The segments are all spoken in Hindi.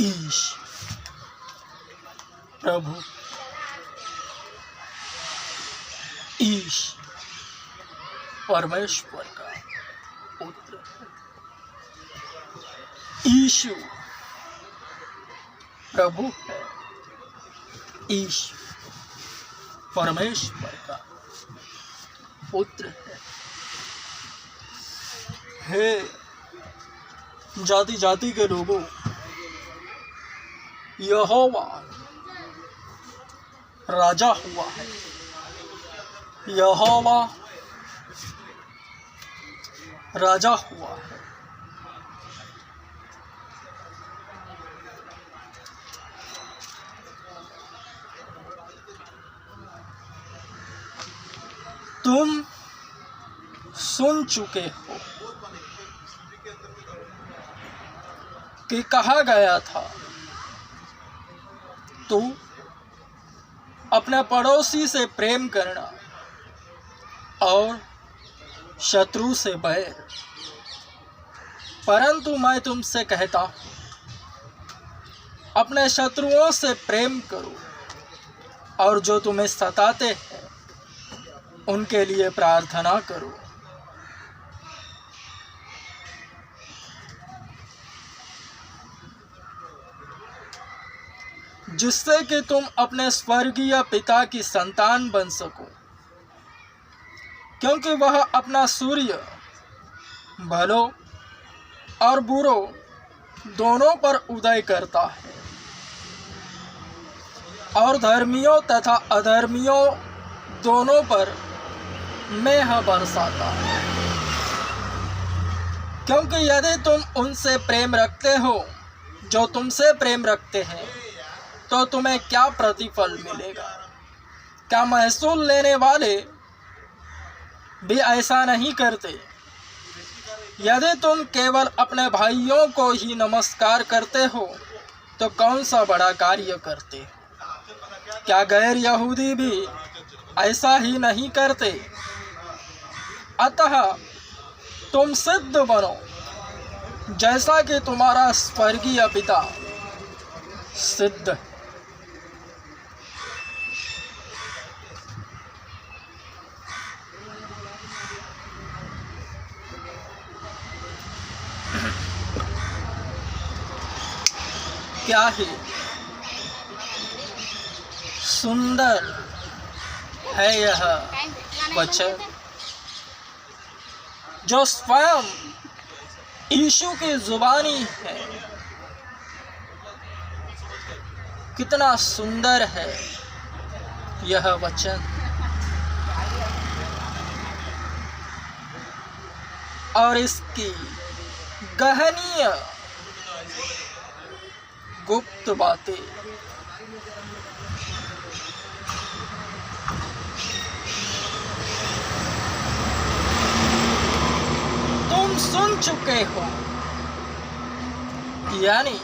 ईश प्रभु, ईश परमेश्वर का पुत्र है। ईशु प्रभु है। ईश परमेश्वर का पुत्र है। हे जाति जाति के लोगों, यहोवा राजा हुआ है। यहोवा राजा हुआ है। तुम सुन चुके हो कि कहा गया था, तू अपने पड़ोसी से प्रेम करना और शत्रु से बैर। परंतु मैं तुमसे कहता हूँ, अपने शत्रुओं से प्रेम करो और जो तुम्हें सताते हैं उनके लिए प्रार्थना करो। जिससे कि तुम अपने स्वर्गीय पिता की संतान बन सको, क्योंकि वह अपना सूर्य भलों और बुरों दोनों पर उदय करता है और धर्मियों तथा अधर्मियों दोनों पर मेह बरसाता है। क्योंकि यदि तुम उनसे प्रेम रखते हो जो तुमसे प्रेम रखते हैं, तो तुम्हें क्या प्रतिफल मिलेगा? क्या महसूल लेने वाले भी ऐसा नहीं करते? यदि तुम केवल अपने भाइयों को ही नमस्कार करते हो, तो कौन सा बड़ा कार्य करते हो? क्या गैर यहूदी भी ऐसा ही नहीं करते? अतः तुम सिद्ध बनो, जैसा कि तुम्हारा स्वर्गीय पिता सिद्ध है। क्या ही सुंदर है यह वचन जो स्वयं यीशु की जुबानी है। कितना सुंदर है यह वचन, और इसकी गहनीय गुप्त बातें तुम सुन चुके हो। यानी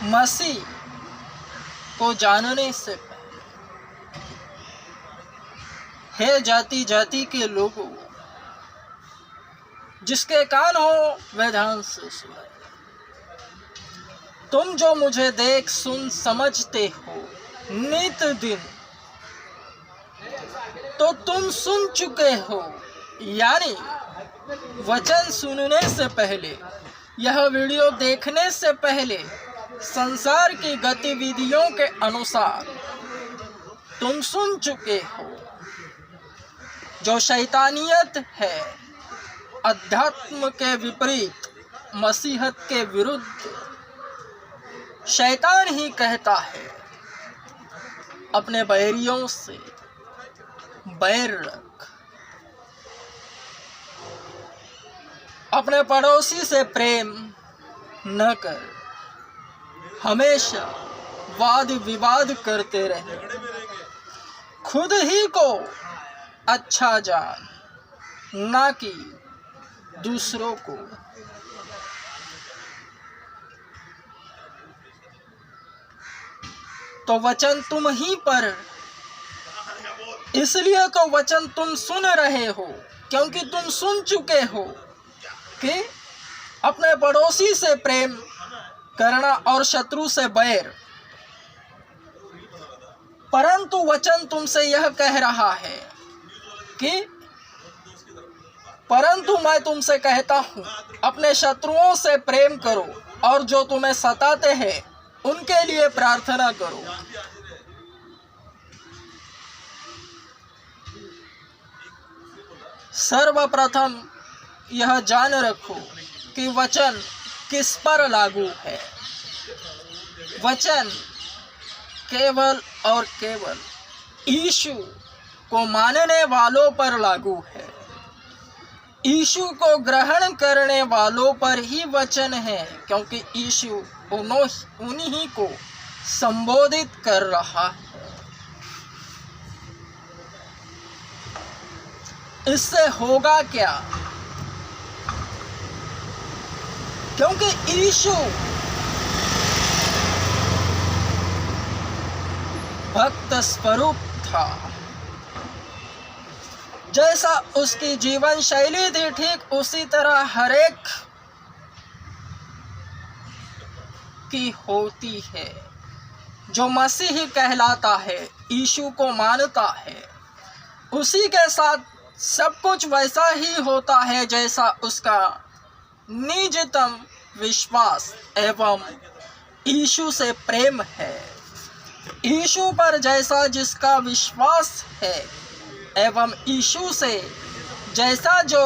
मसीह को जानने से पहले, हे जाति जाति के लोगों, जिसके कान हो वह ध्यान से सुने। तुम जो मुझे देख सुन समझते हो नित दिन, तो तुम सुन चुके हो। यानी वचन सुनने से पहले, यह वीडियो देखने से पहले, संसार की गतिविधियों के अनुसार तुम सुन चुके हो। जो शैतानियत है, अध्यात्म के विपरीत, मसीहत के विरुद्ध, शैतान ही कहता है, अपने बैरियों से बैर रख, अपने पड़ोसी से प्रेम न कर, हमेशा वाद विवाद करते रहे, खुद ही को अच्छा जान, ना कि दूसरों को। तो वचन तुम ही पर, इसलिए तो वचन तुम सुन रहे हो, क्योंकि तुम सुन चुके हो कि अपने पड़ोसी से प्रेम करना और शत्रु से बैर। परंतु वचन तुमसे यह कह रहा है कि परंतु मैं तुमसे कहता हूँ, अपने शत्रुओं से प्रेम करो और जो तुम्हें सताते हैं उनके लिए प्रार्थना करो। सर्वप्रथम यह जान रखो कि वचन किस पर लागू है। वचन केवल और केवल यीशु को मानने वालों पर लागू है। यीशु को ग्रहण करने वालों पर ही वचन है, क्योंकि यीशु उन्हीं को संबोधित कर रहा है। इससे होगा क्या? क्योंकि यीशु भक्त स्वरूप था। जैसा उसकी जीवन शैली थी, ठीक उसी तरह हरेक की होती है। जो मसीही कहलाता है, यीशु को मानता है, उसी के साथ सब कुछ वैसा ही होता है जैसा उसका निजतम विश्वास एवं यीशु से प्रेम है। यीशु पर जैसा जिसका विश्वास है एवं यीशु से जैसा जो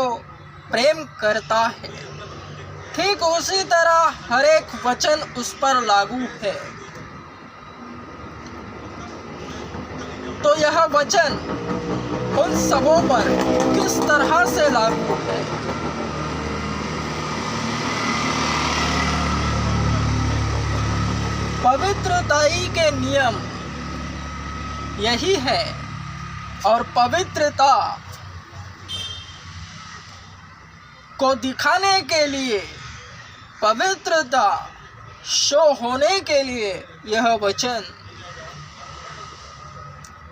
प्रेम करता है, ठीक उसी तरह हर एक वचन उस पर लागू है। तो यह वचन उन सबों पर किस तरह से लागू है? पवित्रताई के नियम यही है, और पवित्रता को दिखाने के लिए, पवित्रता शो होने के लिए यह वचन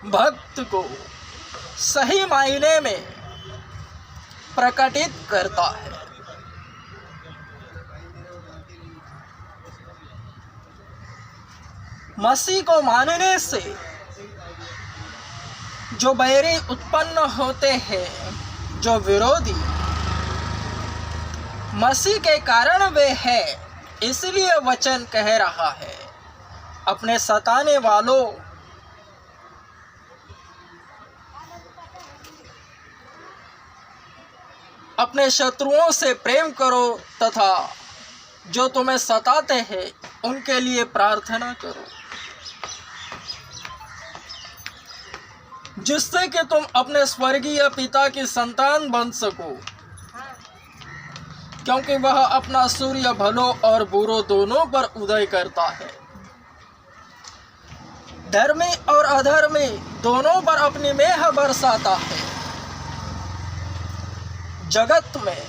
भक्त को सही मायने में प्रकटित करता है। मसीह को मानने से जो बैरी उत्पन्न होते हैं, जो विरोधी, मसीह के कारण वे हैं। इसलिए वचन कह रहा है, अपने सताने वालों अपने शत्रुओं से प्रेम करो तथा जो तुम्हें सताते हैं उनके लिए प्रार्थना करो, जिससे कि तुम अपने स्वर्गीय पिता की संतान बन सको, क्योंकि वह अपना सूर्य भलों और बुरों दोनों पर उदय करता है, धर्मी और अधर्मी दोनों पर अपनी मेह बरसाता है। जगत में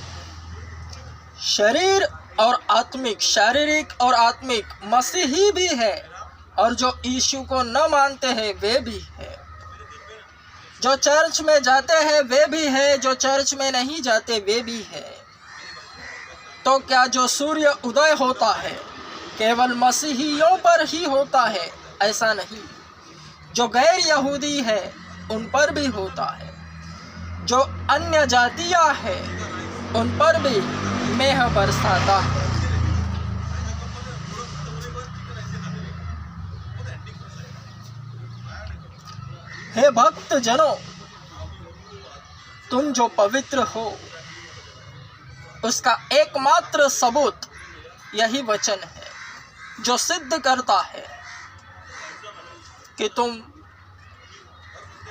शरीर और आत्मिक, शारीरिक और आत्मिक मसीही भी है, और जो यीशु को न मानते हैं वे भी है। जो चर्च में जाते हैं वे भी है, जो चर्च में नहीं जाते वे भी है। तो क्या जो सूर्य उदय होता है केवल मसीहियों पर ही होता है? ऐसा नहीं, जो गैर यहूदी है उन पर भी होता है, जो अन्य जातियां हैं उन पर भी मेह बरसाता है। हे भक्त जनों, तुम जो पवित्र हो उसका एकमात्र सबूत यही वचन है, जो सिद्ध करता है कि तुम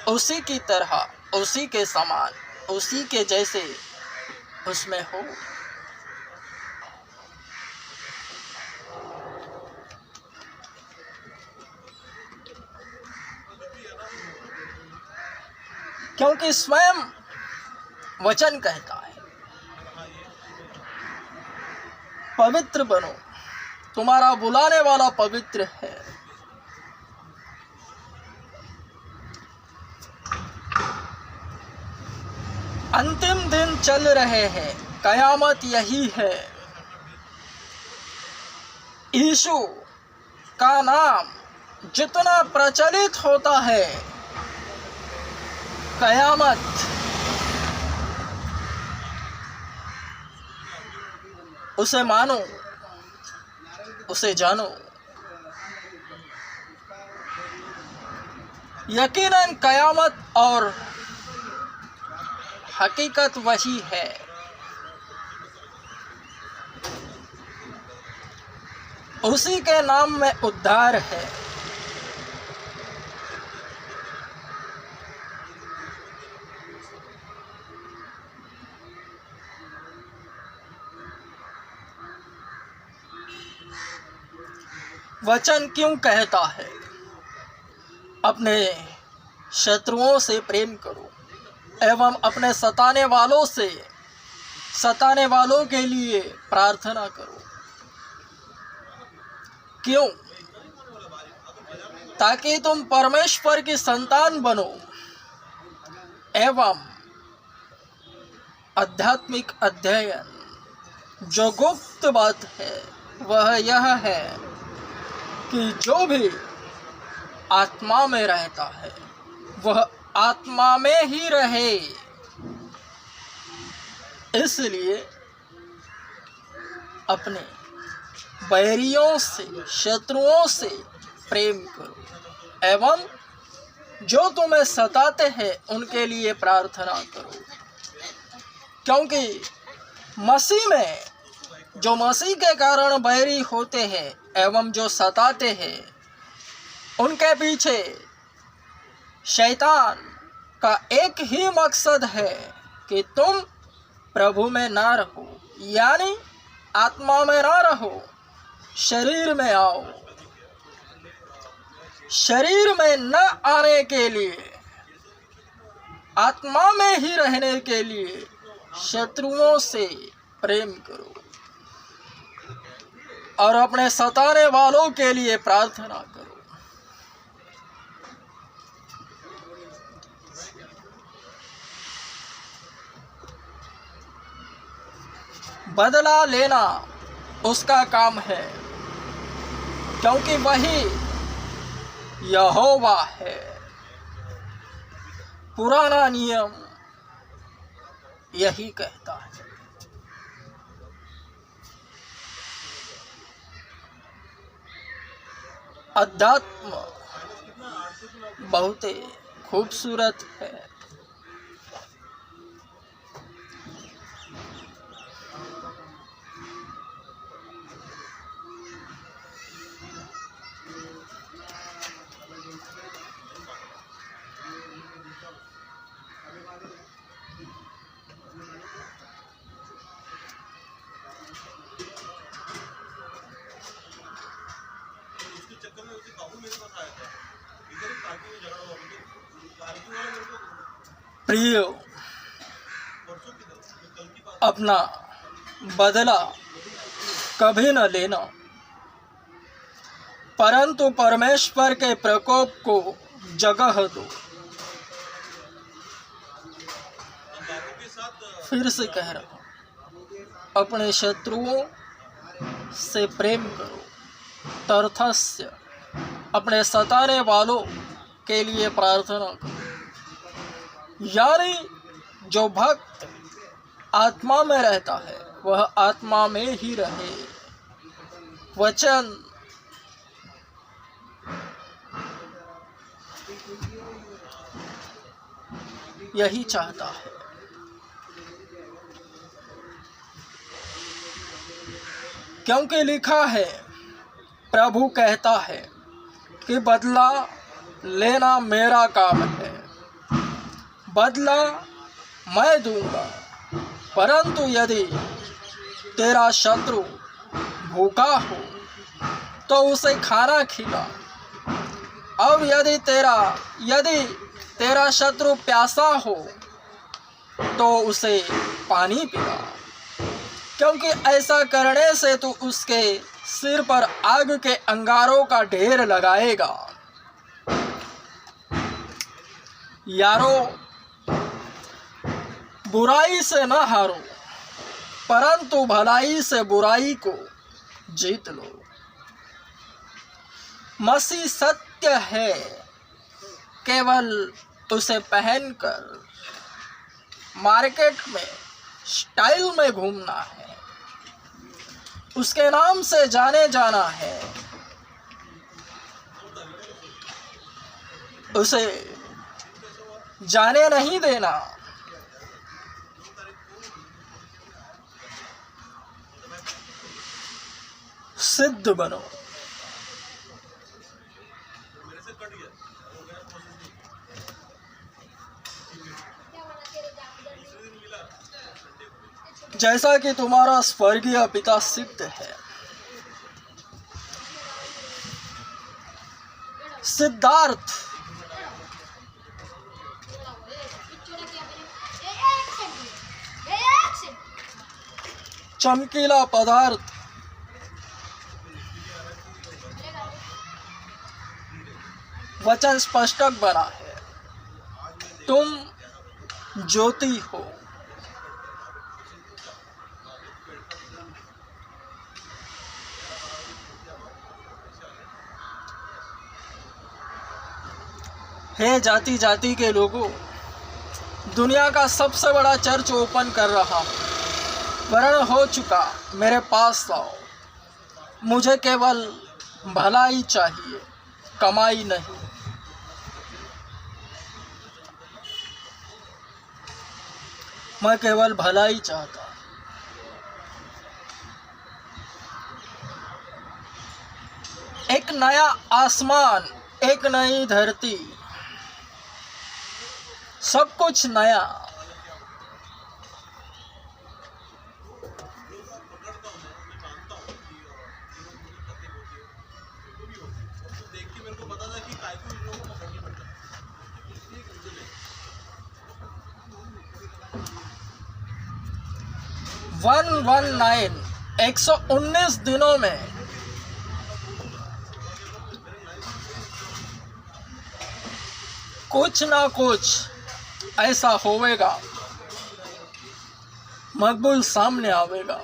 उसी की तरह, उसी के समान, उसी के जैसे उसमें हो। क्योंकि स्वयं वचन कहता है, पवित्र बनो, तुम्हारा बुलाने वाला पवित्र है। अंतिम दिन चल रहे हैं, कयामत यही है। यीशु का नाम जितना प्रचलित होता है, कयामत उसे मानो, उसे जानो। यकीनन कयामत और हकीकत वही है। उसी के नाम में उद्धार है। वचन क्यों कहता है, अपने शत्रुओं से प्रेम करो एवं अपने सताने वालों के लिए प्रार्थना करो। क्यों? ताकि तुम परमेश्वर की संतान बनो एवं आध्यात्मिक अध्ययन जो गुप्त बात है वह यह है कि जो भी आत्मा में रहता है वह आत्मा में ही रहे। इसलिए अपने बैरियों से, शत्रुओं से प्रेम करो एवं जो तुम्हें सताते हैं उनके लिए प्रार्थना करो। क्योंकि मसीह में जो मसीह के कारण बैरी होते हैं एवं जो सताते हैं, उनके पीछे शैतान का एक ही मकसद है कि तुम प्रभु में ना रहो, यानी आत्मा में ना रहो, शरीर में आओ। शरीर में न आने के लिए, आत्मा में ही रहने के लिए शत्रुओं से प्रेम करो और अपने सताने वालों के लिए प्रार्थना करो। बदला लेना उसका काम है, क्योंकि वही यहोवा है। पुराना नियम यही कहता है। अध्यात्म बहुत खूबसूरत है। प्रियो, अपना बदला कभी न लेना, परंतु परमेश्वर के प्रकोप को जगह दो। फिर से कह रहा हूं, अपने शत्रुओं से प्रेम करो, तर्थस्य अपने सताने वालों के लिए प्रार्थना करो। यानी जो भक्त आत्मा में रहता है वह आत्मा में ही रहे। वचन यही चाहता है। क्योंकि लिखा है, प्रभु कहता है कि बदला लेना मेरा काम है, बदला मैं दूंगा। परंतु यदि तेरा शत्रु भूखा हो तो उसे खाना खिला, और यदि तेरा शत्रु प्यासा हो तो उसे पानी पिला, क्योंकि ऐसा करने से तू उसके सिर पर आग के अंगारों का ढेर लगाएगा। यारो, बुराई से न हारो, परंतु भलाई से बुराई को जीत लो। मसीह सत्य है, केवल उसे पहनकर मार्केट में स्टाइल में घूमना है, उसके नाम से जाने जाना है, उसे जाने नहीं देना। सिद्ध बनो। जैसा कि तुम्हारा स्वर्गीय पिता सिद्ध है। सिद्धार्थ चमकीला पदार्थ वचन स्पष्टक बना है, तुम ज्योति हो। हे जाति जाति के लोगों, दुनिया का सबसे बड़ा चर्च ओपन कर रहा हूँ, वर्ण हो चुका, मेरे पास आओ। मुझे केवल भलाई चाहिए, कमाई नहीं। मैं केवल भलाई चाहता। एक नया आसमान, एक नई धरती, सब कुछ नया। वन 119 दिनों में कुछ ना कुछ ऐसा होवेगा, मकबूल सामने आवेगा।